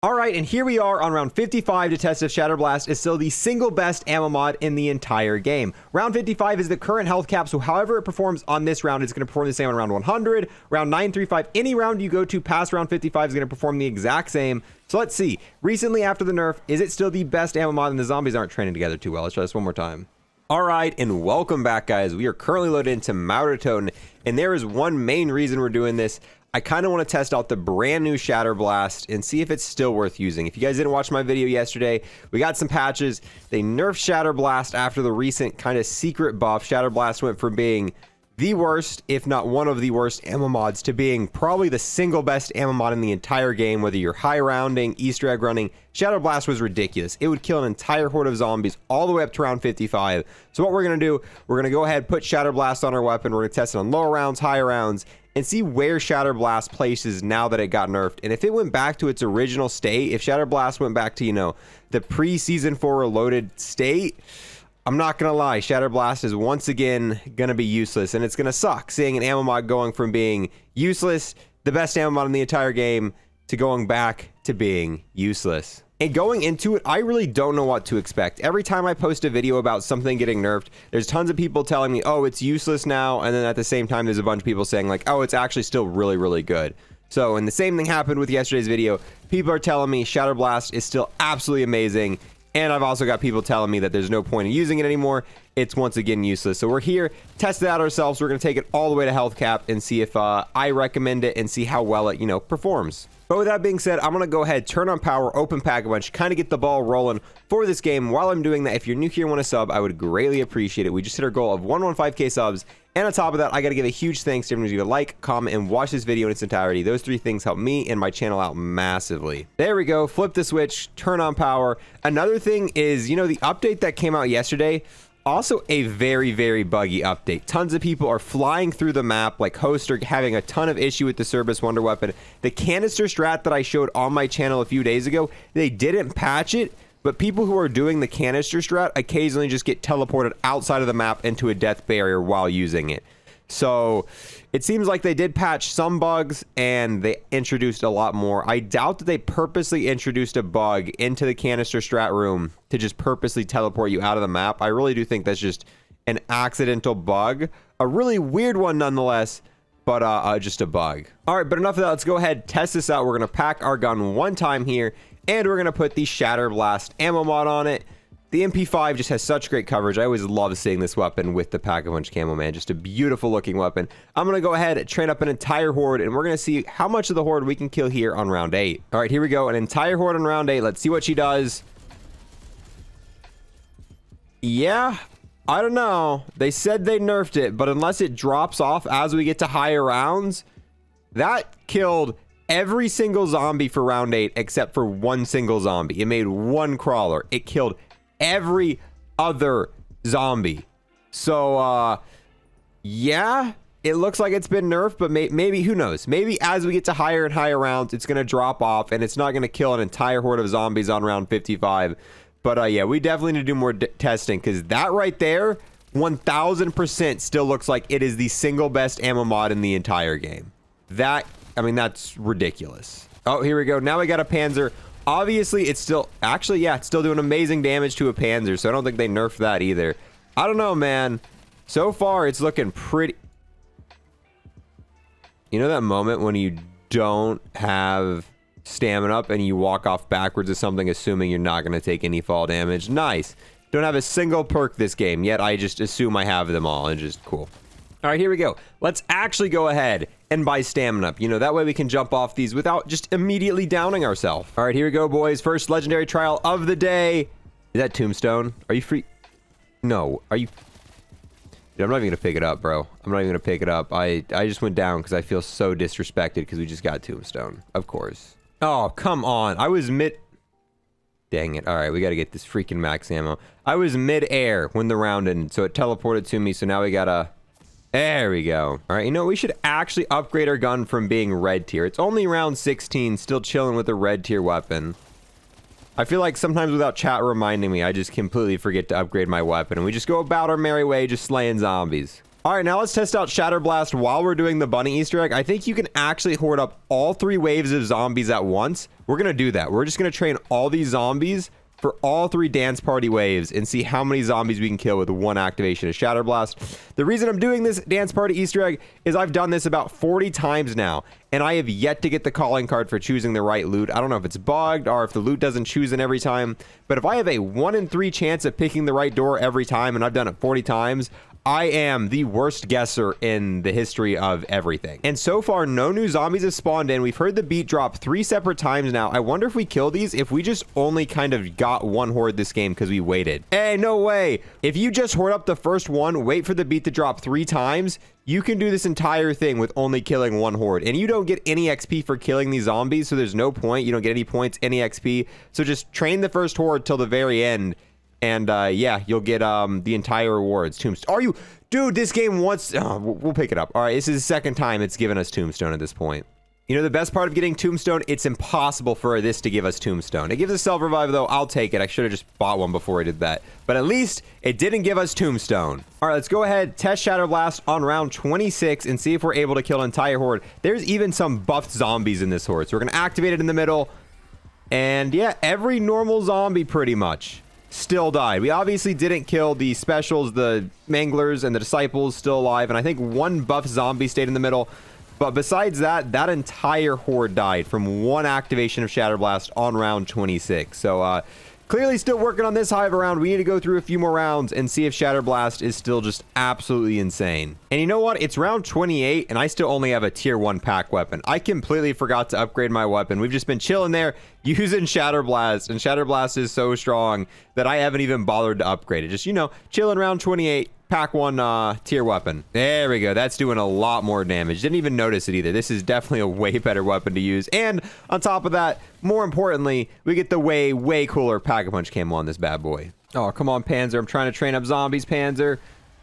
Alright, and here we are on round 55 to test if Shatter Blast is still the single best ammo mod in the entire game. Round 55 is the current health cap, so however it performs on this round, it's going to perform the same on round 100, round 935. Any round you go to past round 55 is going to perform the exact same. So let's see. Recently after the nerf, is it still the best ammo mod and the zombies aren't training together too well? Let's try this one more time. Alright, and welcome back, guys. We are currently loaded into Mauer Der Toten, and there is one main reason we're doing this. I kind of want to test out the brand new Shatter Blast and see if it's still worth using. If you guys didn't watch my video yesterday, we got some patches. They nerfed Shatter Blast after the recent kind of secret buff. Shatter Blast went from being the worst, if not one of the worst ammo mods, to being probably the single best ammo mod in the entire game. Whether you're high rounding, Easter egg running, Shatter Blast was ridiculous. It would kill an entire horde of zombies all the way up to round 55. So what we're going to do, we're going to go ahead, put Shatter Blast on our weapon. We're going to test it on lower rounds, higher rounds, and see where Shatter Blast places now that it got nerfed. And if it went back to its original state, if Shatter Blast went back to, you know, the pre-Season 4 Reloaded state, I'm not gonna lie, Shatter Blast is once again gonna be useless, and it's gonna suck seeing an ammo mod going from being useless, the best ammo mod in the entire game, to going back to being useless. And going into it, I really don't know what to expect. Every time I post a video about something getting nerfed, there's tons of people telling me, oh, it's useless now, and then at the same time, there's a bunch of people saying like, oh, it's actually still really, really good. So, and the same thing happened with yesterday's video. People are telling me Shatter Blast is still absolutely amazing. And I've also got people telling me that there's no point in using it anymore. It's once again useless. So we're here, test it out ourselves. We're going to take it all the way to health cap and see if I recommend it and see how well it, you know, performs. But with that being said, I'm going to go ahead, turn on power, open pack a bunch, kind of get the ball rolling for this game. While I'm doing that, if you're new here and want to sub, I would greatly appreciate it. We just hit our goal of 115k subs. And on top of that, I got to give a huge thanks to everyone who like, comment, and watch this video in its entirety. Those three things help me and my channel out massively. There we go. Flip the switch, turn on power. Another thing is, you know, the update that came out yesterday, also a very, very buggy update. Tons of people are flying through the map, like hosts are having a ton of issue with the Cerberus Wonder Weapon. The canister strat that I showed on my channel a few days ago, they didn't patch it, but people who are doing the canister strat occasionally just get teleported outside of the map into a death barrier while using it. So it seems like they did patch some bugs and they introduced a lot more. I doubt that they purposely introduced a bug into the canister strat room to just purposely teleport you out of the map. I really do think that's just an accidental bug. A really weird one nonetheless, but just a bug. All right, but enough of that. Let's go ahead, test this out. We're going to pack our gun one time here, and we're going to put the Shatter Blast ammo mod on it. The MP5 just has such great coverage. I always love seeing this weapon with the Pack-a-Punch camo, man. Just a beautiful looking weapon. I'm going to go ahead and train up an entire horde, and we're going to see how much of the horde we can kill here on round 8. All right, here we go. An entire horde on round 8. Let's see what she does. Yeah, I don't know. They said they nerfed it, but unless it drops off as we get to higher rounds, that killed every single zombie for round 8 except for one single zombie. It made one crawler. It killed every other zombie. So yeah, it looks like it's been nerfed, but maybe, who knows, maybe as we get to higher and higher rounds, it's gonna drop off and it's not gonna kill an entire horde of zombies on round 55. But yeah, we definitely need to do more testing, because that right there 1000% still looks like it is the single best ammo mod in the entire game. That, I mean, that's ridiculous. Oh, here we go. Now we got a panzer. Obviously, it's still, actually, yeah, it's still doing amazing damage to a panzer, so I don't think they nerfed that either. I don't know, man. So far, it's looking pretty... You know that moment when you don't have stamina up and you walk off backwards of something assuming you're not going to take any fall damage? Nice. Don't have a single perk this game, yet I just assume I have them all, and just cool. All right, here we go. Let's actually go ahead and buy stamina up. You know, that way we can jump off these without just immediately downing ourselves. All right, here we go, boys. First legendary trial of the day. Is that Tombstone? Are you free? No. Are you? Dude, I'm not even going to pick it up, bro. I'm not even going to pick it up. I just went down because I feel so disrespected because we just got Tombstone. Of course. Oh, come on. I was mid... Dang it. All right, we got to get this freaking max ammo. I was mid-air when the round ended, so it teleported to me, so now we got to... There we go. All right, you know, we should actually upgrade our gun from being red tier. It's only round 16, still chilling with a red tier weapon. I feel like sometimes without chat reminding me, I just completely forget to upgrade my weapon, and we just go about our merry way just slaying zombies. All right, now let's test out Shatter Blast while we're doing the bunny Easter egg. I think you can actually horde up all 3 waves of zombies at once. We're going to do that. We're just going to train all these zombies for all 3 dance party waves and see how many zombies we can kill with 1 activation of Shatter Blast. The reason I'm doing this dance party Easter egg is I've done this about 40 times now, and I have yet to get the calling card for choosing the right loot. I don't know if it's bugged or if the loot doesn't choose it every time, but if I have a 1 in 3 chance of picking the right door every time, and I've done it 40 times, I am the worst guesser in the history of everything. And so far, no new zombies have spawned in. We've heard the beat drop 3 separate times now. I wonder if we kill these, if we just only kind of got 1 horde this game because we waited. Hey, no way. If you just horde up the first one, wait for the beat to drop 3 times, you can do this entire thing with only killing 1 horde. And you don't get any XP for killing these zombies, so there's no point. You don't get any points, any XP. So just train the first horde till the very end. And yeah, you'll get the entire rewards. Tombstone. Are you, dude? This game wants. Oh, we'll pick it up. All right, this is the second time it's given us Tombstone at this point. You know the best part of getting Tombstone? It's impossible for this to give us Tombstone. It gives us self revive though. I'll take it. I should have just bought one before I did that. But at least it didn't give us Tombstone. All right, let's go ahead, test Shatter Blast on round 26 and see if we're able to kill an entire horde. There's even some buffed zombies in this horde, so we're gonna activate it in the middle. And yeah, every normal zombie pretty much still died. We obviously didn't kill the specials, the manglers, and the disciples still alive, and I think 1 buff zombie stayed in the middle. But besides that, that entire horde died from 1 activation of Shatter Blast on round 26. So clearly still working on this hive round. We need to go through a few more rounds and see if Shatter Blast is still just absolutely insane. And you know what? It's round 28 and I still only have a tier 1 pack weapon. I completely forgot to upgrade my weapon. We've just been chilling there using Shatter Blast, and Shatter Blast is so strong that I haven't even bothered to upgrade it. Just, you know, chilling round 28. Pack 1 tier weapon. There we go. That's doing a lot more damage. Didn't even notice it either. This is definitely a way better weapon to use. And on top of that, more importantly, we get the way cooler Pack-a-Punch camo on this bad boy. Oh, come on, Panzer. I'm trying to train up zombies, Panzer.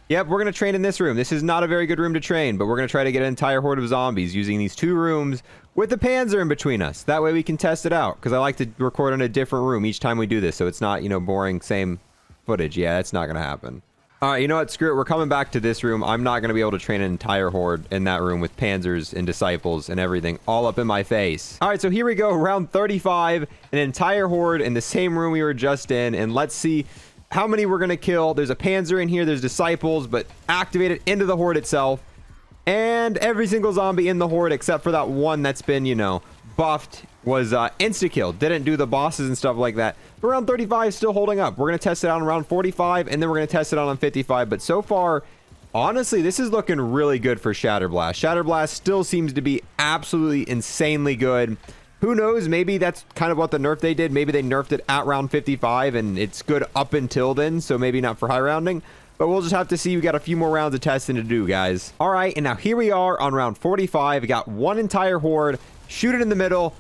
Yep, we're going to train in this room. This is not a very good room to train, but we're going to try to get an entire horde of zombies using these 2 rooms with the Panzer in between us. That way we can test it out, because I like to record in a different room each time we do this, so it's not, you know, boring, same footage. Yeah, that's not going to happen. All right, you know what? Screw it. We're coming back to this room. I'm not going to be able to train an entire horde in that room with panzers and disciples and everything all up in my face. All right, so here we go. Round 35, an entire horde in the same room we were just in. And let's see how many we're going to kill. There's a panzer in here. There's disciples, but activate it into the horde itself. And every single zombie in the horde, except for that one that's been, you know, buffed, was insta-kill. Didn't do the bosses and stuff like that. But round 35 is still holding up. We're going to test it out on round 45, and then we're going to test it out on 55. But so far, honestly, this is looking really good for Shatter Blast. Shatter Blast still seems to be absolutely insanely good. Who knows? Maybe that's kind of what the nerf they did. Maybe they nerfed it at round 55, and it's good up until then, so maybe not for high rounding. But we'll just have to see. We got a few more rounds of testing to do, guys. All right, and now here we are on round 45. We got 1 entire horde. Shoot it in the middle.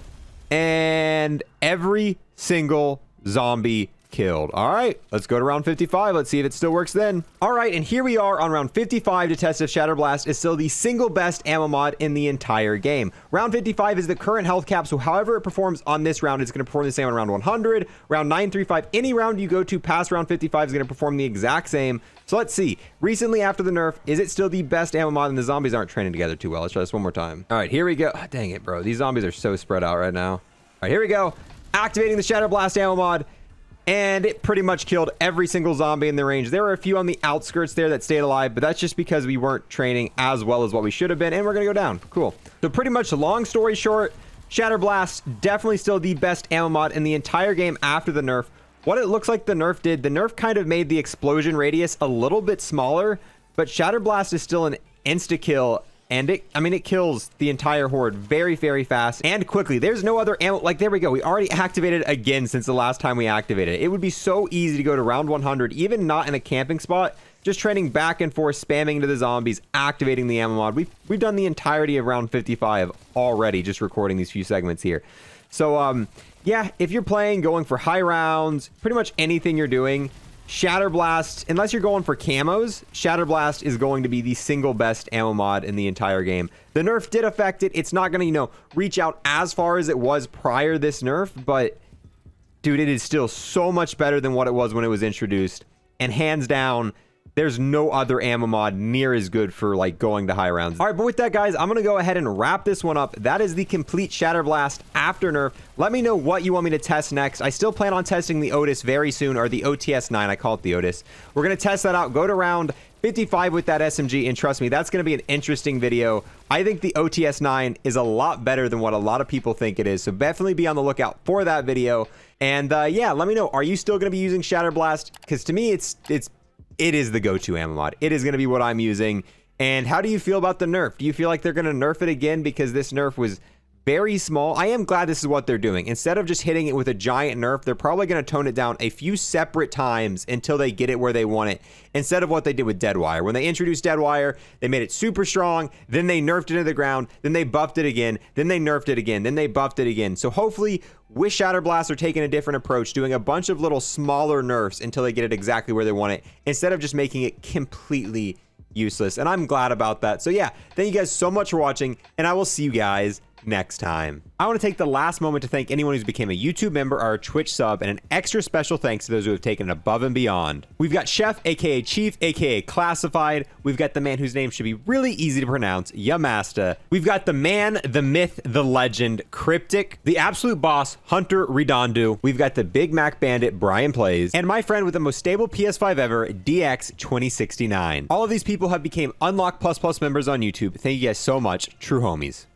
And every single zombie killed. All right, let's go to round 55. Let's see if it still works then. All right, and here we are on round 55 to test if Shatter Blast is still the single best ammo mod in the entire game. Round 55 is the current health cap, so however it performs on this round, it's going to perform the same on round 100, round 935. Any round you go to past round 55 is going to perform the exact same. So let's see. Recently after the nerf, is it still the best ammo mod? And the zombies aren't training together too well. Let's try this one more time. All right, here we go. Oh, dang it, bro. These zombies are so spread out right now. All right, here we go. Activating the Shatter Blast ammo mod. And it pretty much killed every single zombie in the range. There were a few on the outskirts there that stayed alive, but that's just because we weren't training as well as what we should have been. And we're going to go down. Cool. So pretty much, long story short, Shatter Blast definitely still the best ammo mod in the entire game after the nerf. What it looks like the nerf did, the nerf kind of made the explosion radius a little bit smaller, but Shatter Blast is still an insta-kill, and it kills the entire horde very, very fast and quickly. There's no other ammo. Like, there we go. We already activated it again since the last time we activated it. It would be so easy to go to round 100, even not in a camping spot, just training back and forth, spamming into the zombies, activating the ammo mod. We've done the entirety of round 55 already, just recording these few segments here. So, yeah, if you're playing, going for high rounds, pretty much anything you're doing, Shatter Blast, unless you're going for camos, Shatter Blast is going to be the single best ammo mod in the entire game. The nerf did affect it. It's not going to, you know, reach out as far as it was prior this nerf, but dude, it is still so much better than what it was when it was introduced. And hands down, there's no other ammo mod near as good for like going to high rounds. All right, but with that, guys, I'm gonna go ahead and wrap this one up. That is the complete Shatter Blast after nerf. Let me know what you want me to test next. I still plan on testing the Otis very soon, or the OTS-9. I call it the Otis. We're gonna test that out. Go to round 55 with that SMG, and trust me, that's going to be an interesting video. I think the OTS-9 is a lot better than what a lot of people think it is, so definitely be on the lookout for that video. And yeah, let me know, are you still going to be using Shatter Blast? Because to me, it is the go-to ammo mod. It is going to be what I'm using. And how do you feel about the nerf? Do you feel like they're going to nerf it again? Because this nerf was very small. I am glad this is what they're doing. Instead of just hitting it with a giant nerf, they're probably going to tone it down a few separate times until they get it where they want it, instead of what they did with Deadwire. When they introduced Deadwire, they made it super strong, then they nerfed it into the ground, then they buffed it again, then they nerfed it again, then they buffed it again. So hopefully with Shatter Blast, they're taking a different approach, doing a bunch of little smaller nerfs until they get it exactly where they want it, instead of just making it completely useless. And I'm glad about that. So yeah, thank you guys so much for watching, and I will see you guys next time. I want to take the last moment to thank anyone who's became a YouTube member or a Twitch sub, and an extra special thanks to those who have taken it above and beyond. We've got Chef, aka Chief, aka Classified. We've got the man whose name should be really easy to pronounce, Yamasta. We've got the man, the myth, the legend, Cryptic, the absolute boss, Hunter Redondo. We've got the Big Mac Bandit, Brian Plays, and my friend with the most stable PS5 ever, DX2069. All of these people have become Unlock++ members on YouTube. Thank you guys so much, true homies.